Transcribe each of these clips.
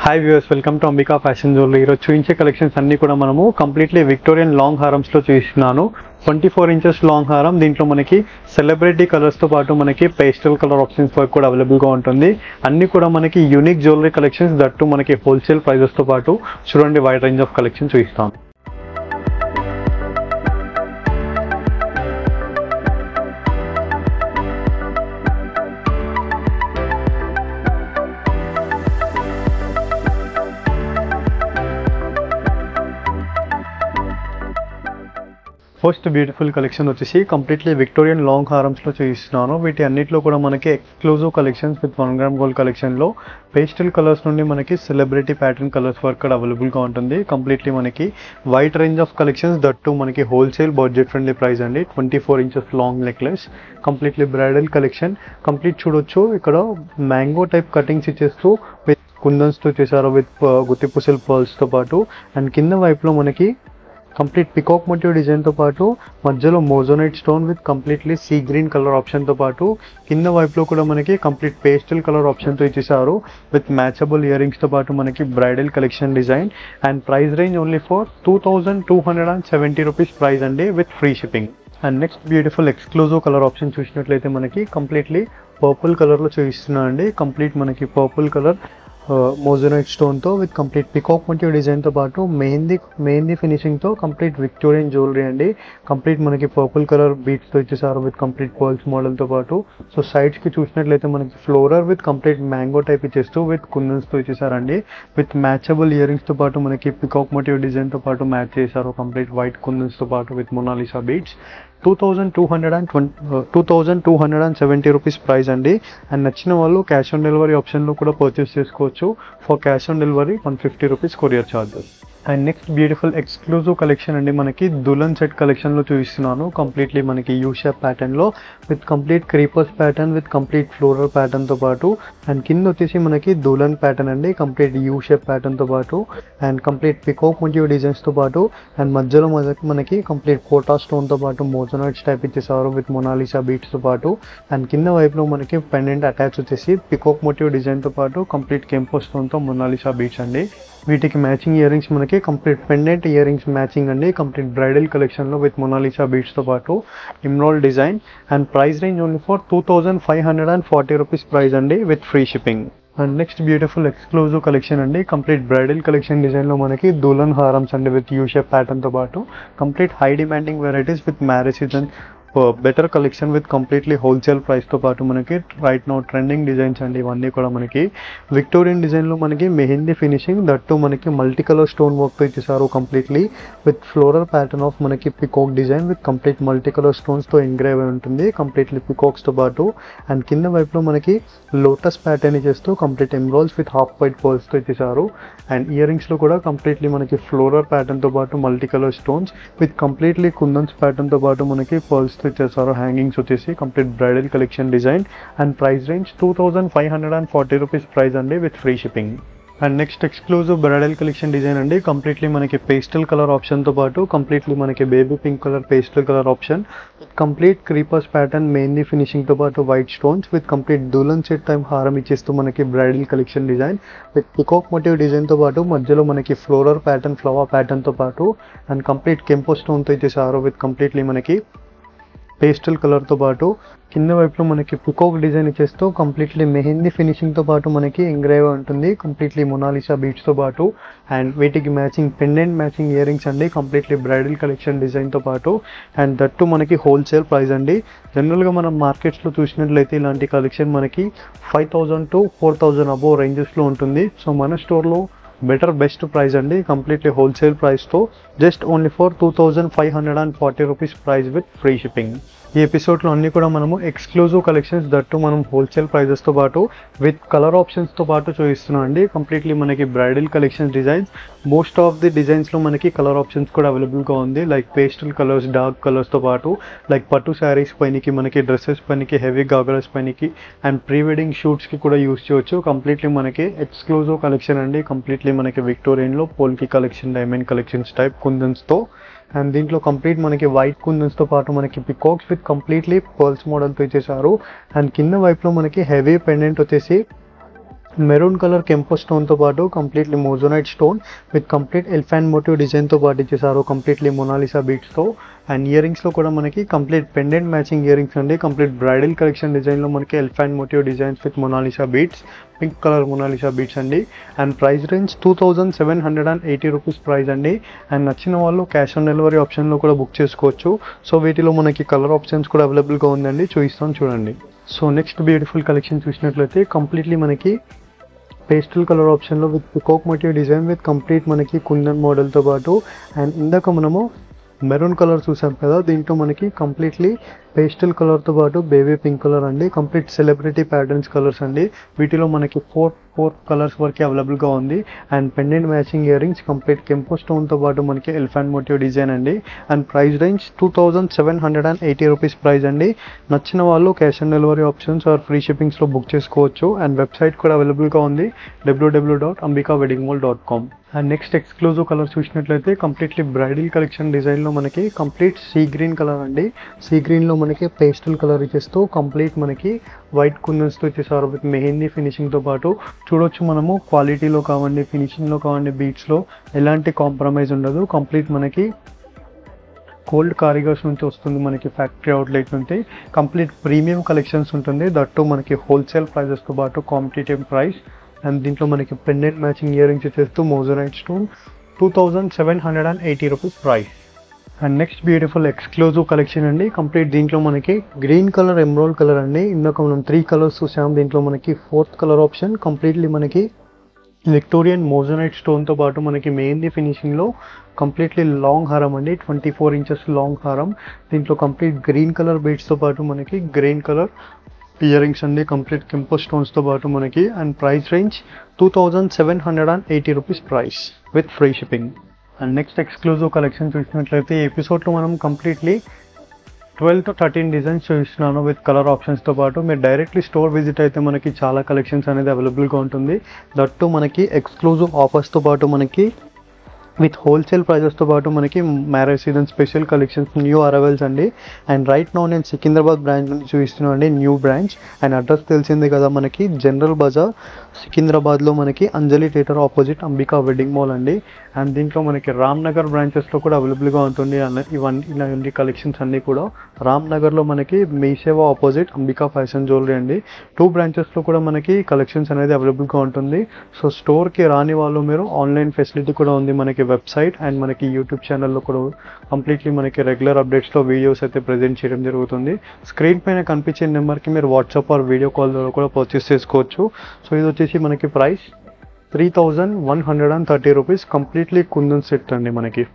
Hi viewers, welcome to Ambika fashion jewellery. ఈరోజు చూపించే collections అన్ని కూడా మనము కంప్లీట్లీ విక్టోరియన్ లాంగ్ హారమ్స్లో చూపిస్తున్నాను. 24 ఇంచెస్ లాంగ్ హారం. దీంట్లో మనకి సెలబ్రిటీ కలర్స్తో పాటు మనకి పేస్టల్ కలర్ ఆప్షన్స్ వర్క్ కూడా అవైలబుల్గా ఉంటుంది. అన్ని కూడా మనకి యూనిక్ జ్యువెలరీ కలెక్షన్స్, దట్టు మనకి హోల్సేల్ ప్రైజెస్తో పాటు చూడండి వైడ్ రేంజ్ ఆఫ్ కలెక్షన్ చూపిస్తాం. ఫస్ట్ బ్యూటిఫుల్ కలెక్షన్ వచ్చేసి కంప్లీట్లీ విక్టోరియన్ లాంగ్ హారమ్స్లో చూపిస్తున్నాను. వీటి అన్నింటిలో కూడా మనకి exclusive collections with 1 gram gold కలెక్షన్లో పేస్టల్ కలర్స్ నుండి మనకి సెలబ్రిటీ ప్యాటర్న్ కలర్స్ వర్క్ కూడా అవైలబుల్గా ఉంటుంది. కంప్లీట్లీ మనకి white range of collections, that మనకి హోల్సేల్ బడ్జెట్ ఫ్రెండ్లీ ప్రైస్ అండి. 24 inches long necklace, completely bridal collection. Complete చూడొచ్చు, ఇక్కడ మ్యాంగో టైప్ కటింగ్స్ ఇచ్చేస్తూ విత్ కుందన్స్తో చేశారు, విత్ గుత్తిపుసల్ పర్ల్స్తో పాటు. అండ్ కింద వైపులో మనకి కంప్లీట్ పికాక్ మోటివ్ డిజైన్తో పాటు మధ్యలో moissanite stone with completely sea green colour ఆప్షన్తో పాటు కింద వైపులో కూడా మనకి కంప్లీట్ పేస్టల్ కలర్ ఆప్షన్తో ఇచ్చేసారు, విత్ మ్యాచబుల్ ఇయర్ రింగ్స్తో పాటు మనకి bridal collection design. And price range only for 2270 rupees price అండి, with free shipping. And next beautiful exclusive colour option చూసినట్లయితే మనకి కంప్లీట్లీ పర్పుల్ కలర్లో చూపిస్తున్నా అండి. కంప్లీట్ మనకి పర్పుల్ కలర్ మోజోనైట్ స్టోన్తో విత్ కంప్లీట్ పికాక్ మోటివ్ డిజైన్తో పాటు మెహందీ ఫినిషింగ్తో కంప్లీట్ విక్టోరియన్ జ్యువెలరీ అండి. కంప్లీట్ మనకి పర్పుల్ కలర్ బీట్స్తో ఇచ్చేసారు, విత్ కంప్లీట్ పర్ల్స్ మోడల్తో పాటు. సో సైడ్స్కి చూసినట్లయితే మనకి floral with complete mango type ఇచ్చేస్తూ విత్ కుందన్స్తో ఇచ్చేసారండి, విత్ మ్యాచబుల్ ఇయర్ రింగ్స్తో పాటు మనకి పికాక్ మోటివ్ డిజైన్తో పాటు మ్యాచ్ చేశారు, కంప్లీట్ వైట్ కుందన్స్తో పాటు with Mona Lisa beads. 2270 rupees price అండి. అండ్ నచ్చిన వాళ్ళు క్యాష్ ఆన్ డెలివరీ ఆప్షన్లో కూడా పర్చేస్ చేసుకోవచ్చు. For cash on delivery 150 rupees courier charges. And next beautiful exclusive collection అండి, మనకి దులన్ సెట్ కలెక్షన్లో చూపిస్తున్నాను. కంప్లీట్లీ మనకి యూ షేప్ ప్యాటర్న్లో with complete creepers pattern with complete floral ప్యాటర్న్తో పాటు. అండ్ కింద వచ్చేసి మనకి దులన్ ప్యాటర్న్ అండి, కంప్లీట్ యూ షేప్ ప్యాటర్న్తో పాటు అండ్ కంప్లీట్ పికాక్ మోటివ్ డిజైన్స్తో పాటు. అండ్ మధ్యలో మనకి కంప్లీట్ కోటా స్టోన్తో పాటు మోజోనైట్స్ టైప్ ఇచ్చేసారు, విత్ మొనాలిసా బీట్స్తో పాటు. అండ్ కింద వైపులో మనకి పెండెంట్ అటాచ్ వచ్చేసి పికాక్ మోటివ్ డిజైన్తో పాటు కంప్లీట్ కెంపో స్టోన్తో మొనాలిసా బీట్స్ అండి. వీటికి మ్యాచింగ్ ఇయర్ రింగ్స్ మనకి complete pendant ear rings matching అండి, కంప్లీట్ బ్రైడల్ కలెక్షన్లో విత్ మొనాలిసా బీట్స్తో పాటు emerald design. And price range only for 2540 rupees price అండి, with free shipping. And next beautiful exclusive collection అండి, complete bridal collection డిజైన్లో మనకి దులన్ హారమ్స్ అండి, విత్ యూ షేప్ ప్యాటర్న్తో పాటు complete high demanding varieties with marriage season better collection with completely wholesale ప్రైస్తో పాటు మనకి రైట్ నౌ ట్రెండింగ్ డిజైన్స్ అండి. ఇవన్నీ కూడా మనకి విక్టోరియన్ డిజైన్లో మనకి మెహందీ ఫినిషింగ్, దట్టు మనకి మల్టీ కలర్ స్టోన్ వర్క్తో ఇచ్చేసారు, completely with floral pattern of మనకి peacock design with complete multi colour స్టోన్స్తో ఎంగ్రేవ్ అయి ఉంటుంది, కంప్లీట్లీ పికాక్స్తో పాటు. అండ్ కింద వైపులో మనకి లోటస్ ప్యాటర్న్ ఇచ్చేస్తూ complete emeralds with half white పర్ల్స్తో ఇచ్చేసారు. అండ్ ఇయర్ రింగ్స్లో కూడా కంప్లీట్లీ మనకి ఫ్లోరల్ ప్యాటర్న్తో పాటు multi colour stones with completely kundans ప్యాటర్న్తో పాటు మనకి పర్ల్స్ ఇచ్చేసారు. హ్యాంగింగ్స్ వచ్చేసి complete bridal collection design. And price range 2540 rupees price అండి, with free shipping. And next exclusive bridal collection design అండి, కంప్లీట్లీ మనకి పేస్టల్ కలర్ ఆప్షన్తో పాటు కంప్లీట్లీ మనకి baby pink colour pastel colour option, complete creepers pattern mehndi ఫినిషింగ్తో పాటు white stones with complete dulhan set time హారం ఇచ్చేస్తూ మనకి bridal collection design with peacock motive డిజైన్తో పాటు మధ్యలో మనకి ఫ్లోరల్ ప్యాటర్న్ ఫ్లవర్ ప్యాటర్న్తో పాటు అండ్ కంప్లీట్ కెంపో స్టోన్తో ఇచ్చేసారు, విత్ కంప్లీట్లీ మనకి పేస్టల్ కలర్తో పాటు. కింద వైపులో మనకి పికాక్ డిజైన్ ఇచ్చేస్తూ కంప్లీట్లీ మెహందీ ఫినిషింగ్తో పాటు మనకి ఎంగ్రేవ్ ఉంటుంది, కంప్లీట్లీ మొనాలిసా బీట్స్తో పాటు. అండ్ వీటికి matching pendant matching ear rings అండి, కంప్లీట్లీ బ్రైడల్ కలెక్షన్ డిజైన్తో పాటు. అండ్ దట్టు మనకి హోల్సేల్ ప్రైస్ అండి. జనరల్గా మనం మార్కెట్స్లో చూసినట్లయితే ఇలాంటి కలెక్షన్ మనకి 5000 to 4000 అబోవ్ రేంజెస్లో ఉంటుంది. సో మన స్టోర్లో బెస్ట్ ప్రైస్ అండి, కంప్లీట్లీ హోల్సేల్ ప్రైస్తో just only for 2540 rupees price, with free shipping. ఈ ఎపిసోడ్లో అన్నీ కూడా మనము ఎక్స్క్లూజివ్ కలెక్షన్స్, దట్టు మనం హోల్సేల్ ప్రైజెస్తో పాటు విత్ కలర్ ఆప్షన్స్తో పాటు చూపిస్తున్నాం అండి. కంప్లీట్లీ మనకి bridal collection designs, most of the డిజైన్స్లో మనకి కలర్ ఆప్షన్స్ కూడా అవైలబుల్గా ఉంది, లైక్ పేస్టల్ కలర్స్, డార్క్ కలర్స్తో పాటు లైక్ పట్టు శారీస్ పైనకి, మనకి డ్రెస్సెస్ పైనకి, హెవీ గాగల్స్ పైనకి అండ్ ప్రీ వెడ్డింగ్ షూట్స్కి కూడా యూస్ చేయవచ్చు. కంప్లీట్లీ మనకి ఎక్స్క్లూజివ్ కలెక్షన్ అండి, కంప్లీట్లీ మనకి విక్టోరియన్లో polki collection, diamond collections type కుందన్స్తో. అండ్ దీంట్లో కంప్లీట్ మనకి వైట్ కుందన్స్తో పాటు మనకి పికాక్స్ విత్ కంప్లీట్లీ పర్ల్స్ మోడల్తో ఇచ్చేసారు. అండ్ కింద వైపులో మనకి హెవీ పెండెంట్ వచ్చేసి మెరూన్ కలర్ కెంపో స్టోన్తో పాటు completely moissanite stone with complete elephant motive డిజైన్తో పాటు ఇచ్చేసారు కంప్లీట్లీ మొనాలిసా బీట్స్తో. అండ్ ఇయర్ రింగ్స్లో కూడా మనకి complete pendant matching ear rings అండి. కంప్లీట్ బ్రైడల్ కలెక్షన్ డిజైన్లో మనకి elephant motive designs with Mona Lisa beads, pink colour Mona Lisa beads అండి. And price range 2780 rupees price అండి. అండ్ నచ్చిన వాళ్ళు క్యాష్ ఆన్ డెలివరీ ఆప్షన్లో కూడా బుక్ చేసుకోవచ్చు. సో వీటిలో మనకి కలర్ ఆప్షన్స్ కూడా అవైలబుల్గా ఉందండి, చూపిస్తాను చూడండి. సో నెక్స్ట్ బ్యూటిఫుల్ కలెక్షన్ చూసినట్లయితే కంప్లీట్లీ మనకి పేస్టల్ కలర్ ఆప్షన్లో with peacock motive design with complete మనకి కుందన్ మోడల్తో పాటు. అండ్ ఇందాక మనము మెరూన్ కలర్ చూసాం కదా, దీంట్లో మనకి కంప్లీట్లీ పేస్టల్ కలర్తో పాటు బేబీ పింక్ కలర్ అండి. కంప్లీట్ సెలబ్రిటీ ప్యాటర్న్స్ కలర్స్ అండి. వీటిలో మనకి ఫోర్ కలర్స్ వరకు అవైలబుల్గా ఉంది. And pendant matching ear rings complete కెంపో స్టోన్తో పాటు మనకి ఎలిఫెంట్ మోటివ్ డిజైన్ అండి. And price range 2780 rupees price అండి. నచ్చిన వాళ్ళు cash on delivery options or free షిప్పింగ్స్లో బుక్ చేసుకోవచ్చు. అండ్ వెబ్సైట్ కూడా అవైలబుల్గా ఉంది, www.ambikaweddingmall.com. And next exclusive colour చూసినట్లయితే కంప్లీట్లీ బ్రైడల్ కలెక్షన్ డిజైన్లో మనకి కంప్లీట్ సీ గ్రీన్ కలర్ అండి. సీ గ్రీన్లో మనకి పేస్టల్ కలర్ ఇచ్చేస్తూ కంప్లీట్ మనకి వైట్ కుందన్స్తో ఇచ్చేసారు విత్ మెహందీ ఫినిషింగ్తో పాటు. చూడొచ్చు మనము క్వాలిటీలో కావండి, ఫినిషింగ్లో కావండి, బీట్స్లో ఎలాంటి కాంప్రమైజ్ ఉండదు. కంప్లీట్ మనకి కోల్డ్ కారిగర్స్ నుంచి వస్తుంది, మనకి ఫ్యాక్టరీ అవుట్లెట్ నుంచి. కంప్లీట్ ప్రీమియం కలెక్షన్స్ ఉంటుంది, దట్టు మనకి హోల్సేల్ ప్రైజెస్తో పాటు కాంపిటేటివ్ ప్రైస్. అండ్ దీంట్లో మనకి పెండెంట్ మ్యాచింగ్ ఇయర్ రింగ్స్ ఇచ్చేస్తూ మోజోనైట్ stone 2780 rupees price. And next beautiful exclusive collection అండి. కంప్లీట్ దీంట్లో మనకి గ్రీన్ కలర్, ఎమరాల్డ్ కలర్ అండి. ఇందాక మనం 3 కలర్స్ చూసాం, దీంట్లో మనకి 4th కలర్ ఆప్షన్ కంప్లీట్లీ మనకి విక్టోరియన్ మోజోనైట్ స్టోన్తో పాటు మనకి మెహందీ ఫినిషింగ్లో కంప్లీట్లీ లాంగ్ హారం అండి, 24 ఇంచెస్ లాంగ్ హారం. దీంట్లో కంప్లీట్ గ్రీన్ కలర్ బీడ్స్తో పాటు మనకి గ్రీన్ కలర్ ఇయర్ రింగ్స్ అండి, కంప్లీట్ కెంపో స్టోన్స్తో పాటు మనకి. And price range 2780 rupees price with free shipping. And next exclusive collection చూసినట్లయితే ఈ ఎపిసోడ్లో మనం కంప్లీట్లీ 12 to 13 డిజైన్స్ చూపిస్తున్నాను విత్ కలర్ ఆప్షన్స్తో పాటు. మీరు డైరెక్ట్లీ స్టోర్ విజిట్ అయితే మనకి చాలా కలెక్షన్స్ అనేది అవైలబుల్గా ఉంటుంది. దట్టు మనకి ఎక్స్క్లూజివ్ ఆఫర్స్తో పాటు మనకి విత్ హోల్సేల్ ప్రైజెస్తో పాటు మనకి marriage season special collections new arrivals అండి. అండ్ రైట్ నౌ నేను సికింద్రాబాద్ బ్రాంచ్ నుంచి చూపిస్తున్నాను అండి, న్యూ బ్రాంచ్. అండ్ అడ్రస్ తెలిసిందే కదా మనకి, జనరల్ బజార్ సికింద్రాబాద్లో మనకి Anjali theatre opposite Ambika wedding mall అండి. అండ్ దీంట్లో మనకి రామ్నగర్ బ్రాంచెస్లో కూడా అవైలబుల్గా ఉంటుంది. ఇవన్నీ ఇలాంటి కలెక్షన్స్ అన్నీ కూడా రామ్నగర్లో మనకి మీ సేవ ఆపోజిట్ అంబికా ఫ్యాషన్ జ్యువెలరీ అండి. 2 బ్రాంచెస్లో కూడా మనకి కలెక్షన్స్ అనేది అవైలబుల్గా ఉంటుంది. సో స్టోర్కి రాని వాళ్ళు మీరు ఆన్లైన్ ఫెసిలిటీ కూడా ఉంది మనకి, వెబ్సైట్ అండ్ మనకి యూట్యూబ్ ఛానల్లో కూడా కంప్లీట్లీ మనకి రెగ్యులర్ అప్డేట్స్లో వీడియోస్ అయితే ప్రజెంట్ చేయడం జరుగుతుంది. స్క్రీన్ పైన కనిపించే నెంబర్కి మీరు వాట్సాప్ ఆర్ వీడియో కాల్ ద్వారా కూడా పర్చేస్ చేసుకోవచ్చు. సో ఇది వచ్చేసి మనకి price 3130 rupees completely kundan set అండి మనకి.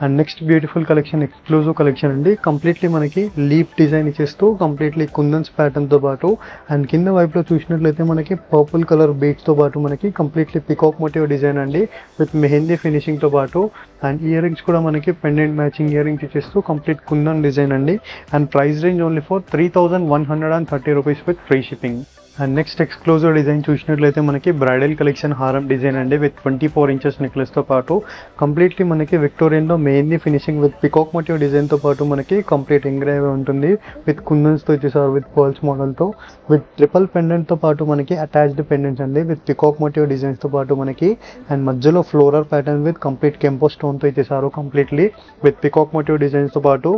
And next beautiful collection exclusive collection అండి. కంప్లీట్లీ మనకి లీఫ్ డిజైన్ ఇచ్చేస్తూ కంప్లీట్లీ కుందన్స్ ప్యాటర్న్తో పాటు. అండ్ కింద వైపులో చూసినట్లయితే మనకి పర్పుల్ కలర్ బీట్స్తో పాటు మనకి కంప్లీట్లీ పికాక్ మోటివ్ డిజైన్ అండి విత్ మెహందీ ఫినిషింగ్తో పాటు. అండ్ ఇయర్ రింగ్స్ కూడా మనకి పెండెంట్ మ్యాచింగ్ ఇయర్ రింగ్స్ ఇచ్చేస్తూ కంప్లీట్ కుందన్ డిజైన్ అండి. And price range only for 3130 rupees with free shipping. And next exclusive design చూసినట్లయితే మనకి బ్రైడల్ కలెక్షన్ హారం డిజైన్ అండి విత్ 24 ఇంచెస్ నెక్లెస్తో పాటు. కంప్లీట్లీ మనకి విక్టోరియన్లో mainly finishing with peacock motive డిజైన్తో పాటు మనకి కంప్లీట్ ఎంగ్రేవ్ ఉంటుంది విత్ కుందన్స్తో ఇచ్చేసారు విత్ పర్ల్స్ మోడల్తో. విత్ ట్రిపుల్ పెండెంట్తో పాటు మనకి అటాచ్డ్ పెండెంట్స్ అండి విత్ పికాక్ మోటివ్ డిజైన్స్తో పాటు మనకి. అండ్ మధ్యలో ఫ్లోరల్ ప్యాటర్న్ విత్ కంప్లీట్ కెంపో స్టోన్తో ఇచ్చేసారు కంప్లీట్లీ విత్ పికాక్ మోటివ్ డిజైన్స్తో పాటు.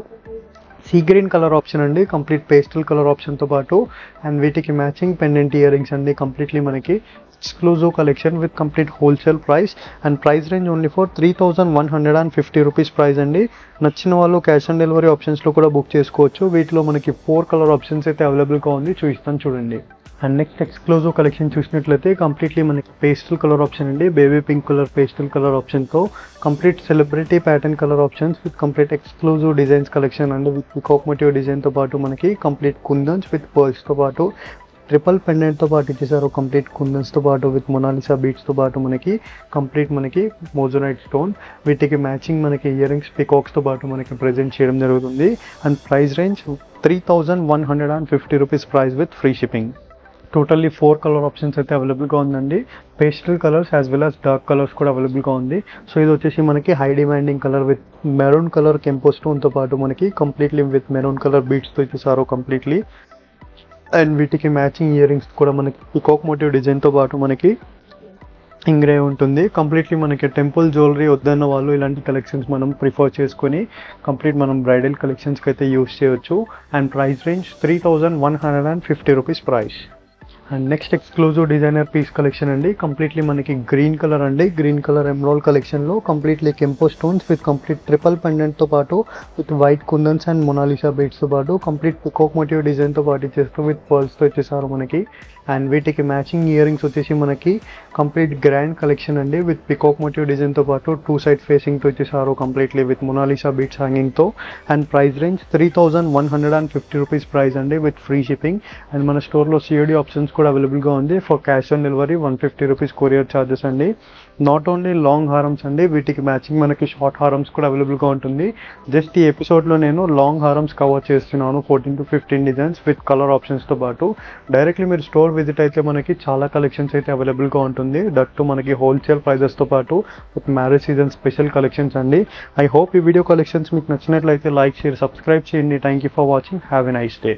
సీ గ్రీన్ కలర్ ఆప్షన్ అండి, కంప్లీట్ పేస్టల్ కలర్ ఆప్షన్తో పాటు. అండ్ వీటికి మ్యాచింగ్ పెండెంట్ ఇయర్ రింగ్స్ అండి. కంప్లీట్లీ మనకి exclusive collection with complete wholesale price. And price range only for 3150 rupees price అండి. నచ్చిన వాళ్ళు క్యాష్ ఆన్ డెలివరీ ఆప్షన్స్లో కూడా బుక్ చేసుకోవచ్చు. వీటిలో మనకి 4 కలర్ ఆప్షన్స్ అయితే అవైలబుల్గా ఉంది, చూపిస్తాను చూడండి. అండ్ నెక్స్ట్ ఎక్స్క్లూజివ్ కలెక్షన్ చూసినట్లయితే కంప్లీట్లీ మనకి పేస్టల్ కలర్ ఆప్షన్ అండి, baby pink colour pastel colour ఆప్షన్తో complete celebrity pattern colour options with complete exclusive designs collection అండి విత్ పికాక్ మోటివ్ డిజైన్తో పాటు మనకి కంప్లీట్ కుందన్స్ విత్ పర్ల్స్తో పాటు. ట్రిపుల్ పెండెంట్తో పాటు ఇచ్చేసారు కంప్లీట్ కుందన్స్తో పాటు విత్ మొనాలిసా బీట్స్తో పాటు మనకి కంప్లీట్ మనకి మోజోనైట్ స్టోన్. వీటికి మ్యాచింగ్ మనకి ఇయర్ రింగ్స్ పికాక్స్తో పాటు మనకి ప్రజెంట్ చేయడం జరుగుతుంది. And price range 3150 rupees price with free shipping. Totally 4 colour options అయితే అవైలబుల్గా ఉందండి. Pastel colours as well as dark colours కూడా అవైలబుల్గా ఉంది. సో ఇది వచ్చేసి మనకి high demanding colour with maroon colour కెంపో స్టోన్తో పాటు మనకి కంప్లీట్లీ విత్ మెరూన్ కలర్ బీట్స్తో ఇచ్చేసారు కంప్లీట్లీ. అండ్ వీటికి మ్యాచింగ్ ఇయర్ రింగ్స్ కూడా మనకి పికాక్ మోటివ్ డిజైన్తో పాటు మనకి ఇంగ్రేవ్ ఉంటుంది. కంప్లీట్లీ మనకి టెంపుల్ జ్యువెలరీ వద్దన్న వాళ్ళు ఇలాంటి కలెక్షన్స్ మనం ప్రిఫర్ చేసుకొని కంప్లీట్ మనం బ్రైడల్ కలెక్షన్స్కి అయితే యూస్ చేయొచ్చు. And price range 3150 rupees price. And next exclusive designer piece collection అండి. కంప్లీట్లీ మనకి గ్రీన్ కలర్ అండి, గ్రీన్ కలర్ ఎమరాల్డ్ కలెక్షన్లో కంప్లీట్లీ కెంపో స్టోన్స్ విత్ కంప్లీట్ ట్రిపుల్ పెండెంట్తో పాటు with white kundans and Mona Lisa బీడ్స్తో పాటు కంప్లీట్ పికాక్ మోటివ్ డిజైన్తో పాటు చేస్తూ విత్ పర్ల్స్తో ఇచ్చేసారు మనకి. అండ్ వీటికి మ్యాచింగ్ ఇయర్ రింగ్స్ వచ్చేసి మనకి కంప్లీట్ గ్రాండ్ కలెక్షన్ అండి విత్ పికాక్ మోటివ్ డిజైన్తో పాటు 2 సైడ్ ఫేసింగ్తో ఇచ్చేసారు కంప్లీట్లీ విత్ మొనాలిసా బీడ్స్ హ్యాంగింగ్తో. And price range 3150 rupees price అండి విత్ ఫ్రీ షిప్పింగ్. అండ్ మన స్టోర్లో సిఓడి ఆప్షన్స్ కూడా అవైలబుల్గా ఉంది. For cash on delivery 150 rupees courier charges అండి. నాట్ ఓన్లీ లాంగ్ హారమ్స్ అండి, వీటికి మ్యాచింగ్ మనకి షార్ట్ హారమ్స్ కూడా అవైలబుల్గా ఉంటుంది. జస్ట్ ఈ ఎపిసోడ్లో నేను లాంగ్ హారమ్స్ కవర్ చేస్తున్నాను 14 to 15 డిజైన్స్ విత్ కలర్ ఆప్షన్స్తో పాటు. డైరెక్ట్లీ మీరు స్టోర్ విజిట్ అయితే మనకి చాలా కలెక్షన్స్ అయితే అవైలబుల్గా ఉంటుంది. దట్టు మనకి హోల్సేల్ ప్రైజెస్తో పాటు with marriage season special collections అండి. ఐ హోప్ ఈ వీడియో కలెక్షన్స్ మీకు నచ్చినట్లయితే లైక్, షేర్, సబ్స్క్రైబ్ చేయండి. Thank you for watching. Have a nice day.